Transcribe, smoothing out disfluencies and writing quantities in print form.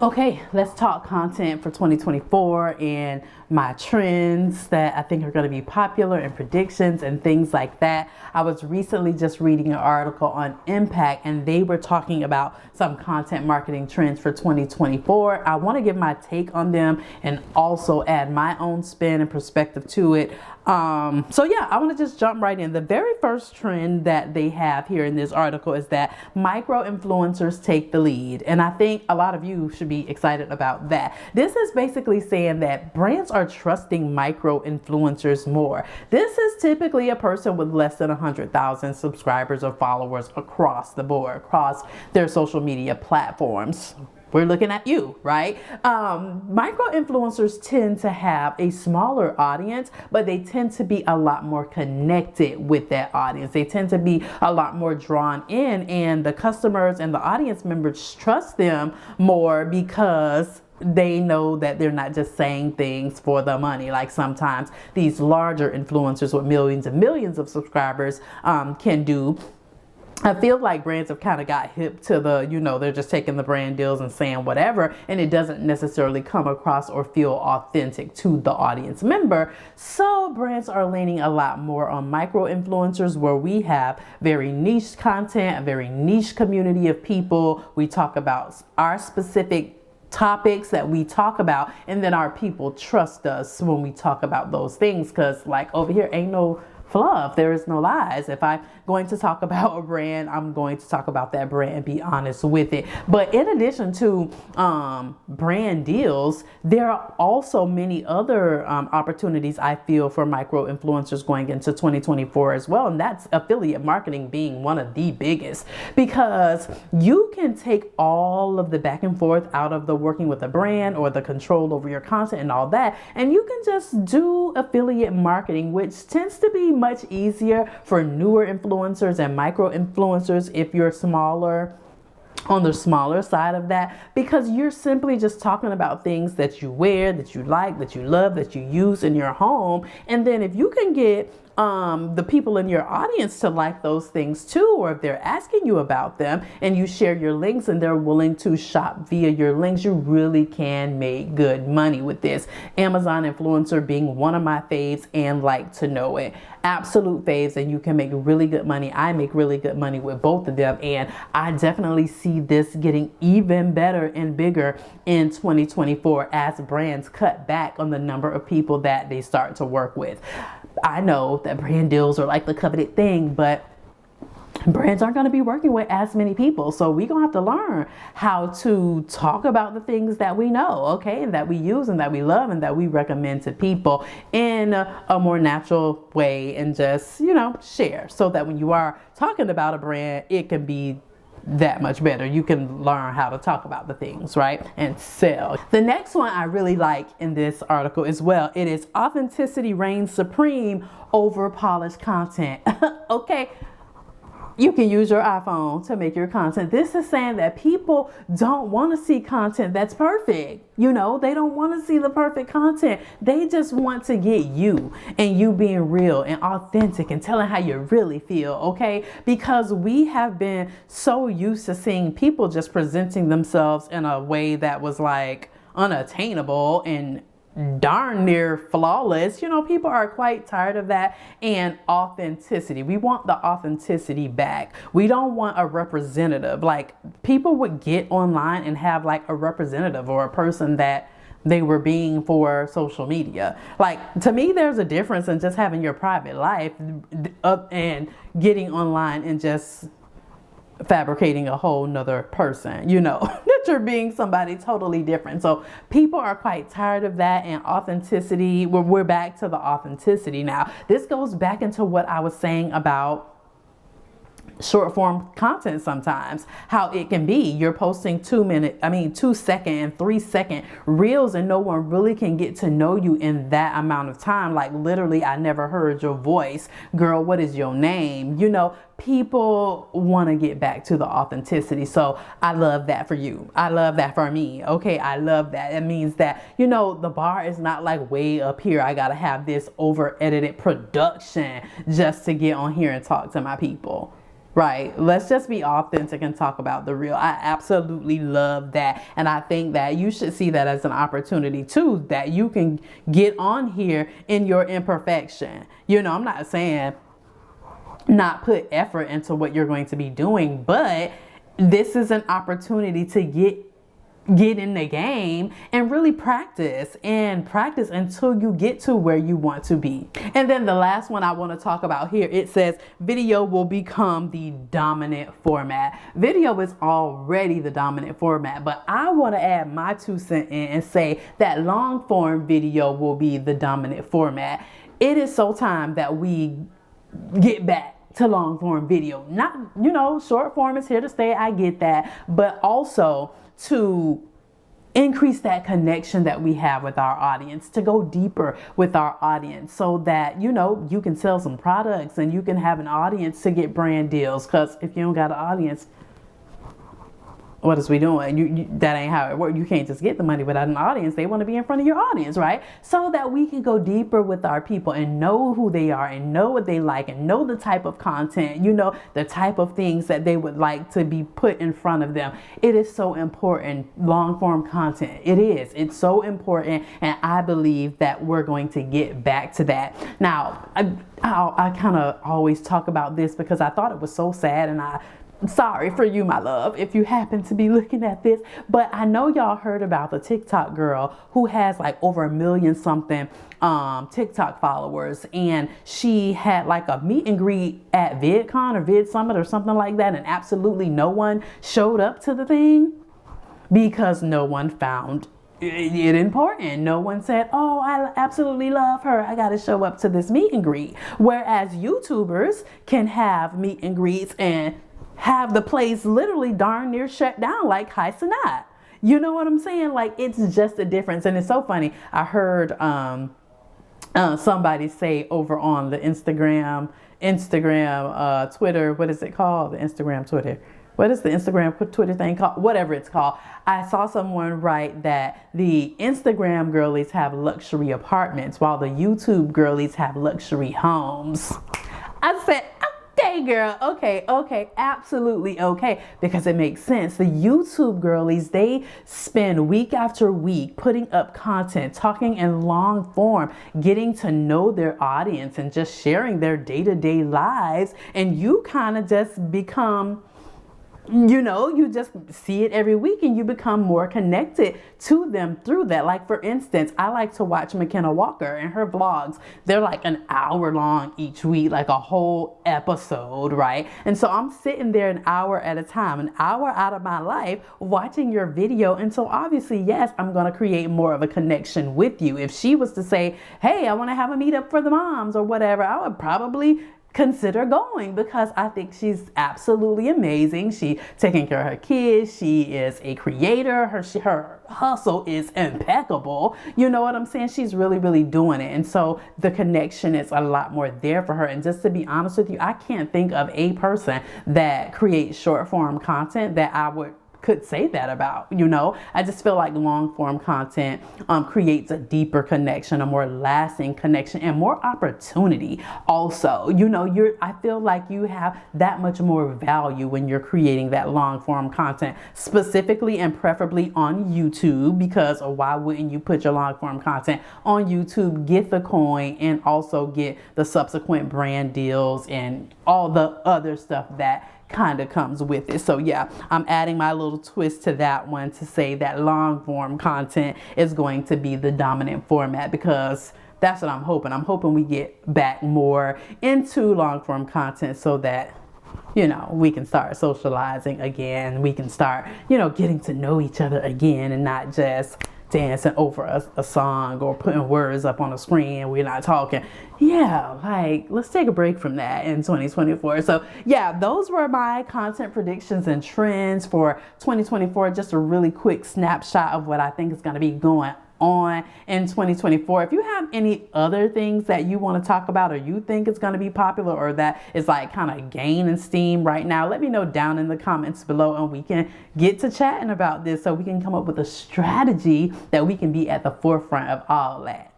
Okay, let's talk content for 2024 and my trends that I think are going to be popular and predictions and things like that. I was recently just reading an article on Impact and they were talking about some content marketing trends for 2024. I want to give my take on them and also add my own spin and perspective to it. So yeah, I want to just jump right in. The very first trend that they have here in this article is that micro influencers take the lead. And I think a lot of you should be excited about that. This is basically saying that brands are trusting micro influencers more. This is typically a person with less than 100,000 subscribers or followers across the board, across their social media platforms. We're looking at you, right? Micro influencers tend to have a smaller audience, but they tend to be a lot more connected with that audience. They tend to be a lot more drawn in, and the customers and the audience members trust them more because they know that they're not just saying things for the money. Like sometimes these larger influencers with millions and millions of subscribers can do. I feel like brands have kind of got hip to the, they're just taking the brand deals and saying whatever, and it doesn't necessarily come across or feel authentic to the audience member. So brands are leaning a lot more on micro influencers, where we have very niche content, a very niche community of people. We talk about our specific topics that we talk about, and then our people trust us when we talk about those things, because like over here ain't no fluff, there is no lies. If I'm going to talk about a brand, I'm going to talk about that brand and be honest with it. But in addition to brand deals, there are also many other opportunities I feel for micro influencers going into 2024 as well, and that's affiliate marketing being one of the biggest, because you can take all of the back and forth out of the working with a brand or the control over your content and all that, and you can just do affiliate marketing, which tends to be much easier for newer influencers and micro influencers if you're smaller, on the smaller side of that, because you're simply just talking about things that you wear, that you like, that you love, that you use in your home. And then if you can get the people in your audience to like those things too, or if they're asking you about them and you share your links and they're willing to shop via your links, you really can make good money with this. Amazon influencer being one of my faves, and Like to Know It. Absolute faves, and you can make really good money. I make really good money with both of them, and I definitely see this getting even better and bigger in 2024 as brands cut back on the number of people that they start to work with. I know that brand deals are like the coveted thing, but brands aren't going to be working with as many people. So we're going to have to learn how to talk about the things that we know, okay, and that we use and that we love and that we recommend to people in a more natural way, and just, share, so that when you are talking about a brand, it can be that much better. You can learn how to talk about the things, right, and sell. The next one I really like in this article as well, it is authenticity reigns supreme over polished content. Okay, you can use your iPhone to make your content. This is saying that people don't want to see content that's perfect. They don't want to see the perfect content. They just want to get you, and you being real and authentic and telling how you really feel, okay? Because we have been so used to seeing people just presenting themselves in a way that was like unattainable and darn near flawless. People are quite tired of that. And authenticity, we want the authenticity back. We don't want a representative. Like, people would get online and have like a representative or a person that they were being for social media. Like, to me, there's a difference in just having your private life and getting online and just fabricating a whole nother person, that you're being somebody totally different. So people are quite tired of that, and authenticity, we're back to the authenticity now. This goes back into what I was saying about short form content. Sometimes how it can be, you're posting 2-second and 3-second reels, and no one really can get to know you in that amount of time. Like, literally, I never heard your voice, girl, what is your name? People want to get back to the authenticity. So I love that for you. I love that for me. Okay, I love that. It means that, the bar is not like way up here. I gotta have this over edited production just to get on here and talk to my people. Right. Let's just be authentic and talk about the real. I absolutely love that. And I think that you should see that as an opportunity too, that you can get on here in your imperfection. You know, I'm not saying not put effort into what you're going to be doing, but this is an opportunity to get in the game and really practice until you get to where you want to be. And then the last one I want to talk about here, it says video will become the dominant format. Video is already the dominant format, but I want to add my 2 cents in and say that long form video will be the dominant format. It is so time that we get back to long form video. Not, short form is here to stay. I get that. But also to increase that connection that we have with our audience, to go deeper with our audience so that, you can sell some products and you can have an audience to get brand deals. Because if you don't got an audience, what is we doing? That ain't how it works. You can't just get the money without an audience. They want to be in front of your audience, right? So that we can go deeper with our people and know who they are and know what they like and know the type of content, the type of things that they would like to be put in front of them. It is so important. Long form content. It is. It's so important. And I believe that we're going to get back to that. Now, I kind of always talk about this because I thought it was so sad, and sorry for you, my love, if you happen to be looking at this, but I know y'all heard about the TikTok girl who has like over 1 million something TikTok followers, and she had like a meet and greet at VidCon or Vid Summit or something like that, and absolutely no one showed up to the thing because no one found it important. No one said, oh, I absolutely love her, I gotta show up to this meet and greet. Whereas YouTubers can have meet and greets and have the place literally darn near shut down like Hi Sanat. You know what I'm saying? Like, it's just a difference. And it's so funny. I heard somebody say over on the Instagram, Twitter, what is it called? The Instagram, Twitter. What is the Instagram, Twitter thing called? Whatever it's called. I saw someone write that the Instagram girlies have luxury apartments while the YouTube girlies have luxury homes. I said, okay, girl, okay, absolutely okay, because it makes sense. The YouTube girlies, they spend week after week putting up content, talking in long form, getting to know their audience and just sharing their day-to-day lives, and you kind of just become, you just see it every week and you become more connected to them through that. Like, for instance, I like to watch McKenna Walker and her vlogs. They're like an hour long each week, like a whole episode, right? And so I'm sitting there an hour at a time, an hour out of my life watching your video. And so obviously, yes, I'm going to create more of a connection with you. If she was to say, hey, I want to have a meetup for the moms or whatever, I would probably consider going because I think she's absolutely amazing. She taking care of her kids. She is a creator. Her hustle is impeccable. You know what I'm saying? She's really, really doing it. And so the connection is a lot more there for her. And just to be honest with you, I can't think of a person that creates short form content that I could say that about. I just feel like long form content creates a deeper connection, a more lasting connection, and more opportunity also. I feel like you have that much more value when you're creating that long form content, specifically and preferably on YouTube, because why wouldn't you put your long form content on YouTube, get the coin, and also get the subsequent brand deals and all the other stuff that kind of comes with it. So yeah, I'm adding my little twist to that one to say that long form content is going to be the dominant format, because that's what I'm hoping. I'm hoping we get back more into long form content so that we can start socializing again. We can start, getting to know each other again, and not just dancing over a song or putting words up on a screen and we're not talking. Yeah, like, let's take a break from that in 2024. So yeah, those were my content predictions and trends for 2024. Just a really quick snapshot of what I think is going to be going on in 2024. If you have any other things that you want to talk about, or you think it's going to be popular, or that is like kind of gaining steam right now, let me know down in the comments below, and we can get to chatting about this so we can come up with a strategy that we can be at the forefront of all that.